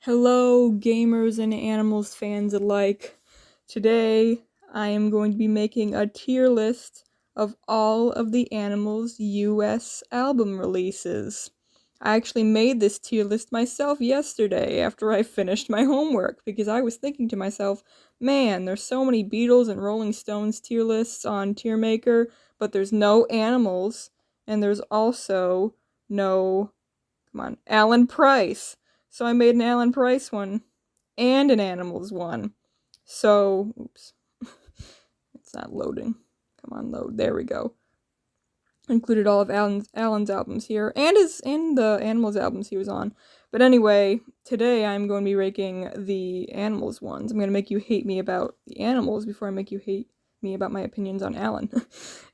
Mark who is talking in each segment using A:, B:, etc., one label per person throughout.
A: Hello, gamers and animals fans alike. Today, I am going to be making a tier list of all of the Animals US album releases. I actually made this tier list myself yesterday after I finished my homework because I was thinking to myself, man, there's so many Beatles and Rolling Stones tier lists on Tier Maker, but there's no Animals, and there's also no, come on, Alan Price. So I made an Alan Price one and an Animals one. So, oops, it's not loading. Come on, load. There we go. Included all of Alan's albums here and the Animals albums he was on. But anyway, today I'm going to be ranking the Animals ones. I'm going to make you hate me about the Animals before I make you hate me about my opinions on Alan.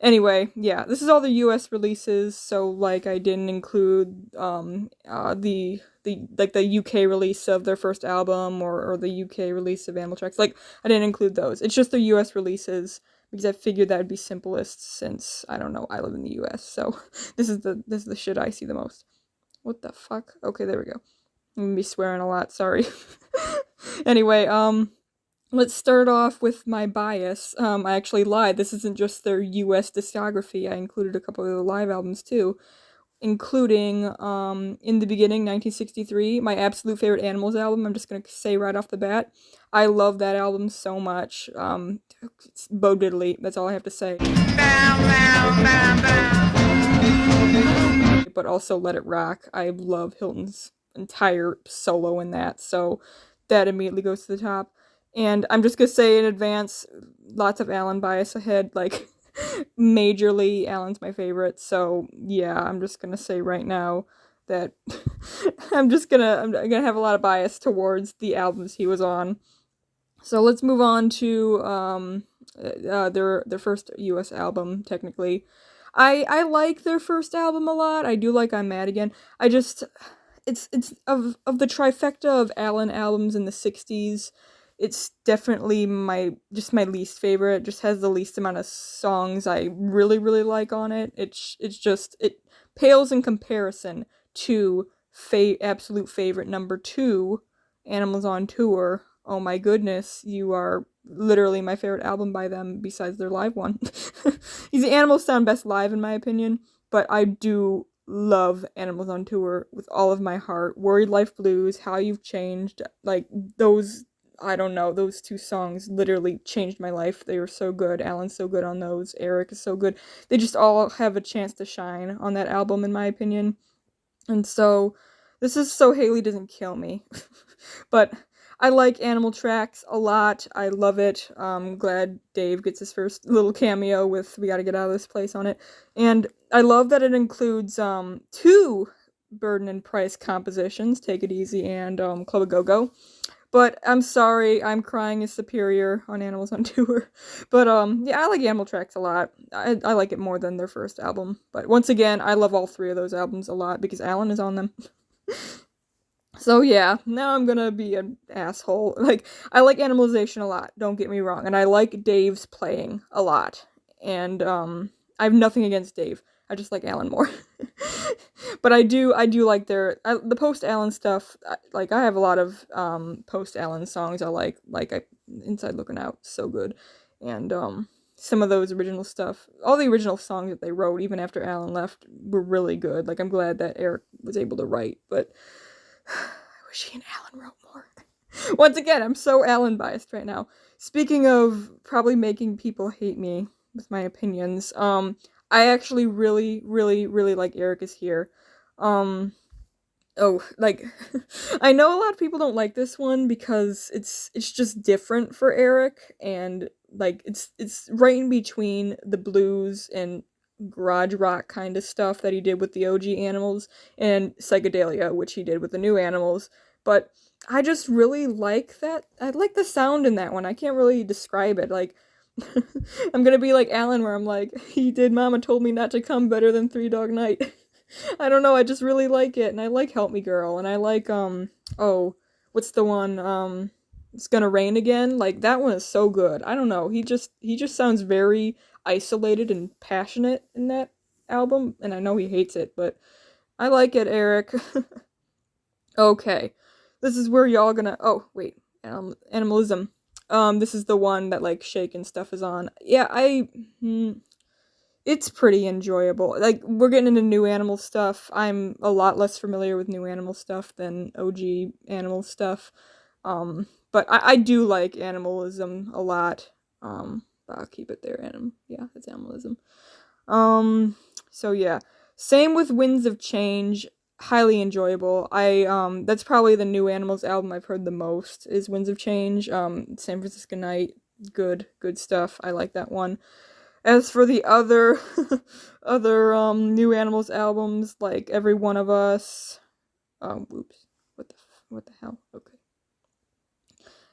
A: Anyway, yeah, this is all the US releases, so like I didn't include the UK release of their first album or the UK release of Animal Tracks. Like I didn't include those. It's just the US releases because I figured that'd be simplest since I don't know, I live in the US. So this is the shit I see the most. What the fuck? Okay, there we go. I'm gonna be swearing a lot, sorry. Anyway, let's start off with my bias. I actually lied. This isn't just their US discography. I included a couple of the live albums too, including In the Beginning, 1963, my absolute favorite Animals album. I'm just gonna say right off the bat, I love that album so much. It's Bo Diddley. That's all I have to say. But also Let It Rock. I love Hilton's entire solo in that, so that immediately goes to the top. And I'm just gonna say in advance, lots of Alan bias ahead, like majorly Alan's my favorite, so yeah, I'm just gonna say right now that I'm gonna have a lot of bias towards the albums he was on. So let's move on to their first US album, technically. I like their first album a lot. I do like I'm Mad Again. I just it's of the trifecta of Alan albums in the 60s, it's definitely my least favorite. It just has the least amount of songs I really like on it. It pales in comparison to absolute favorite number 2, Animals on Tour. Oh my goodness, you are literally my favorite album by them besides their live one. The Animals sound best live in my opinion, but I do love Animals on Tour with all of my heart. Worried Life Blues, How You've Changed, like those, I don't know, those two songs literally changed my life. They were so good. Alan's so good on those. Eric is so good. They just all have a chance to shine on that album in my opinion. And so this is so Haley doesn't kill me. But I like Animal Tracks a lot. I love it. Glad Dave gets his first little cameo with We Gotta Get Out of This Place on it. And I love that it includes 2 Burden and Price compositions, Take It Easy and Club a Go-Go. But I'm sorry, I'm Crying is superior on Animals on Tour. But yeah, I like Animal Tracks a lot. I like it more than their first album. But once again, I love all 3 of those albums a lot because Alan is on them. So yeah, now I'm gonna be an asshole. Like, I like Animalization a lot, don't get me wrong, and I like Dave's playing a lot. And I have nothing against Dave. I just like Alan more. But I do like the post-Alan stuff. Like, I have a lot of post-Alan songs I like Inside Looking Out, so good. And some of those original stuff, all the original songs that they wrote, even after Alan left, were really good. Like, I'm glad that Eric was able to write, but I wish he and Alan wrote more. Once again, I'm so Alan biased right now. Speaking of probably making people hate me with my opinions, I actually really like Eric Is Here. Oh, like, I know a lot of people don't like this one because it's just different for Eric, and like it's right in between the blues and garage rock kind of stuff that he did with the OG Animals and psychedelia, which he did with the new Animals. But I just really like that. I like the sound in that one. I can't really describe it. Like, I'm gonna be like Alan, where I'm like, he did Mama Told Me Not to Come better than Three Dog Night. I don't know, I just really like it, and I like Help Me Girl, and I like, oh, what's the one, It's Gonna Rain Again? Like, that one is so good. I don't know, he just sounds very isolated and passionate in that album, and I know he hates it, but I like it, Eric. Okay, This is where y'all gonna. Oh wait, animalism. This is the one that like Shake and stuff is on. Yeah, it's pretty enjoyable. Like we're getting into new animal stuff. I'm a lot less familiar with new animal stuff than OG animal stuff. But I do like animalism a lot. But I'll keep it there. Yeah, it's animalism. So yeah. Same with Winds of Change. Highly enjoyable. That's probably the New Animals album I've heard the most is Winds of Change. San Francisco Night. Good stuff. I like that one. As for the other other New Animals albums, like Every One of Us, whoops, what the hell? Okay.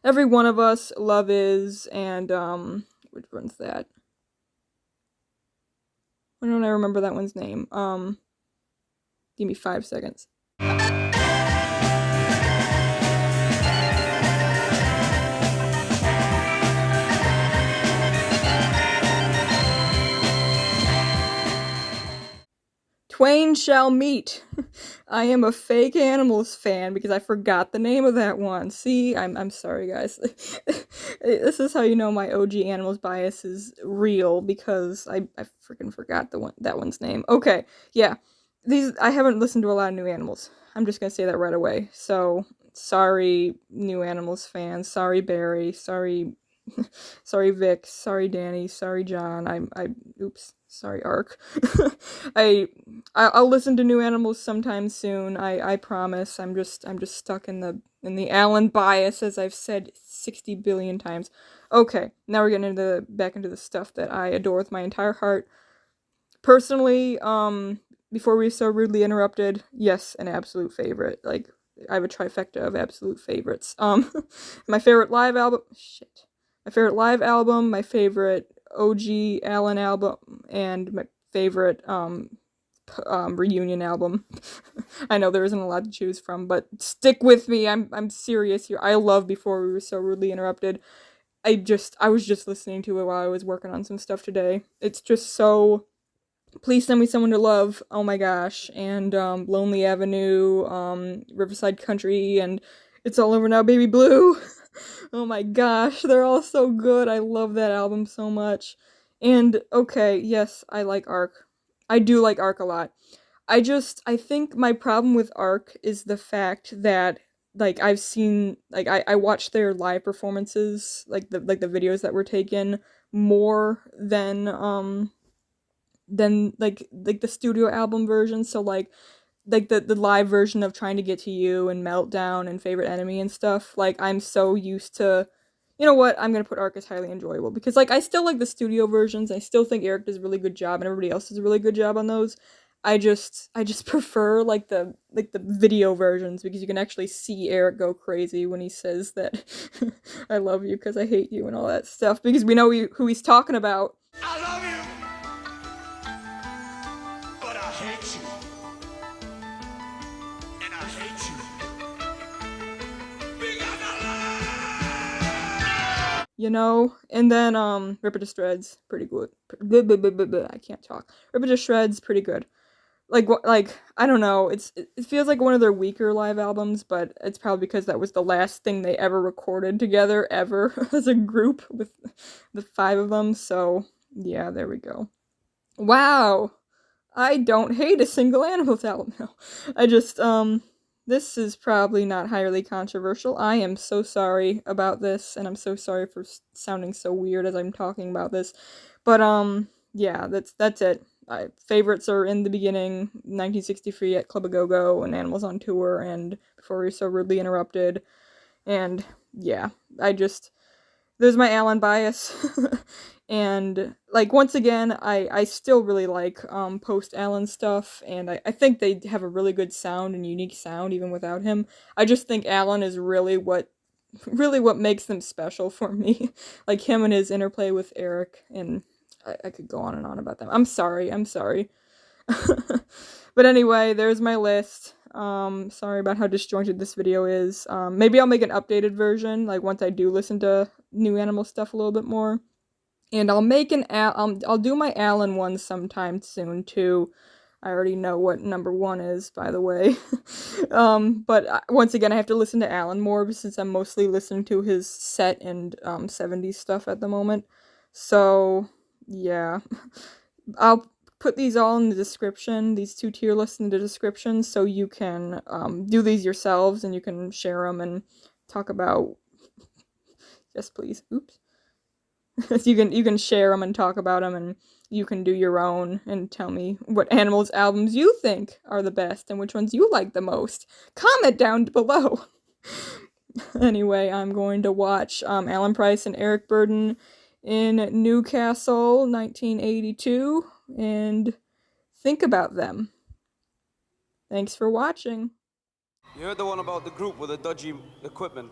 A: Every One of Us, Love Is, and which one's that? Why don't I remember that one's name? Give me 5 seconds. Twain Shall Meet. I am a fake Animals fan because I forgot the name of that one. See, I'm sorry, guys. This is how you know my OG Animals bias is real because I freaking forgot that one's name. Okay, yeah. I haven't listened to a lot of New Animals. I'm just gonna say that right away. So sorry, New Animals fans. Sorry, Barry. Sorry, sorry, Vic. Sorry, Danny. Sorry, John. Oops. Sorry, Ark. I'll listen to New Animals sometime soon. I promise. I'm just stuck in the Alan bias, as I've said 60 billion times. Okay, now we're getting back into the stuff that I adore with my entire heart. Personally, before we were so rudely interrupted, yes, an absolute favorite. Like I have a trifecta of absolute favorites. My favorite live album. Shit. My favorite live album. My favorite OG Alan album, and my favorite reunion album. I know there isn't a lot to choose from, but stick with me. I'm serious here. I love Before We Were So Rudely Interrupted. I was just listening to it while I was working on some stuff today. It's just so. Please Send Me Someone to Love. Oh my gosh. And Lonely Avenue, Riverside Country, and It's All Over Now, Baby Blue. Oh my gosh, they're all so good. I love that album so much. And okay, yes, I like Ark. I do like Ark a lot. I think my problem with Ark is the fact that like I've seen like I watched their live performances, like the videos that were taken more than like the studio album version. So like the live version of Trying to Get to You and Meltdown and Favorite Enemy and stuff. Like I'm so used to, you know what, I'm gonna put Ark as highly enjoyable because like I still like the studio versions. I still think Eric does a really good job and everybody else does a really good job on those. I just prefer like the video versions because you can actually see Eric go crazy when he says that I love you because I hate you and all that stuff because we know who he's talking about.
B: I love you, but I hate you. And I hate you.
A: You know, and then Rip It to Shreds, pretty good. I can't talk. Rip It to Shreds, pretty good. Like I don't know, it feels like one of their weaker live albums, but it's probably because that was the last thing they ever recorded together ever as a group with the 5 of them. So yeah, there we go. Wow, I don't hate a single Animals album. No, I just this is probably not highly controversial. I am so sorry about this, and I'm so sorry for sounding so weird as I'm talking about this. But yeah, that's it. Favorites are In the Beginning, 1963 at Club A Go Go, and Animals on Tour, and Before We Were So Rudely Interrupted. And yeah, there's my Alan bias. And like once again, I still really like post Alan stuff, and I think they have a really good sound and unique sound even without him. I just think Alan is really what makes them special for me. Like him and his interplay with Eric, and I could go on and on about them. I'm sorry. But anyway, there's my list. Sorry about how disjointed this video is. Maybe I'll make an updated version, like once I do listen to New Animal stuff a little bit more. And I'll make I'll do my Alan one sometime soon too. I already know what number 1 is, by the way. But once again, I have to listen to Alan more since I'm mostly listening to his set and 70s stuff at the moment. So, yeah. I'll put these all in the description, these 2 tier lists in the description, so you can do these yourselves and you can share them and talk about. Yes, please. Oops. You can share them and talk about them, and you can do your own and tell me what Animals albums you think are the best and which ones you like the most. Comment down below. Anyway, I'm going to watch Alan Price and Eric Burdon in Newcastle, 1982, and think about them. Thanks for watching.
C: You heard the one about the group with the dodgy equipment?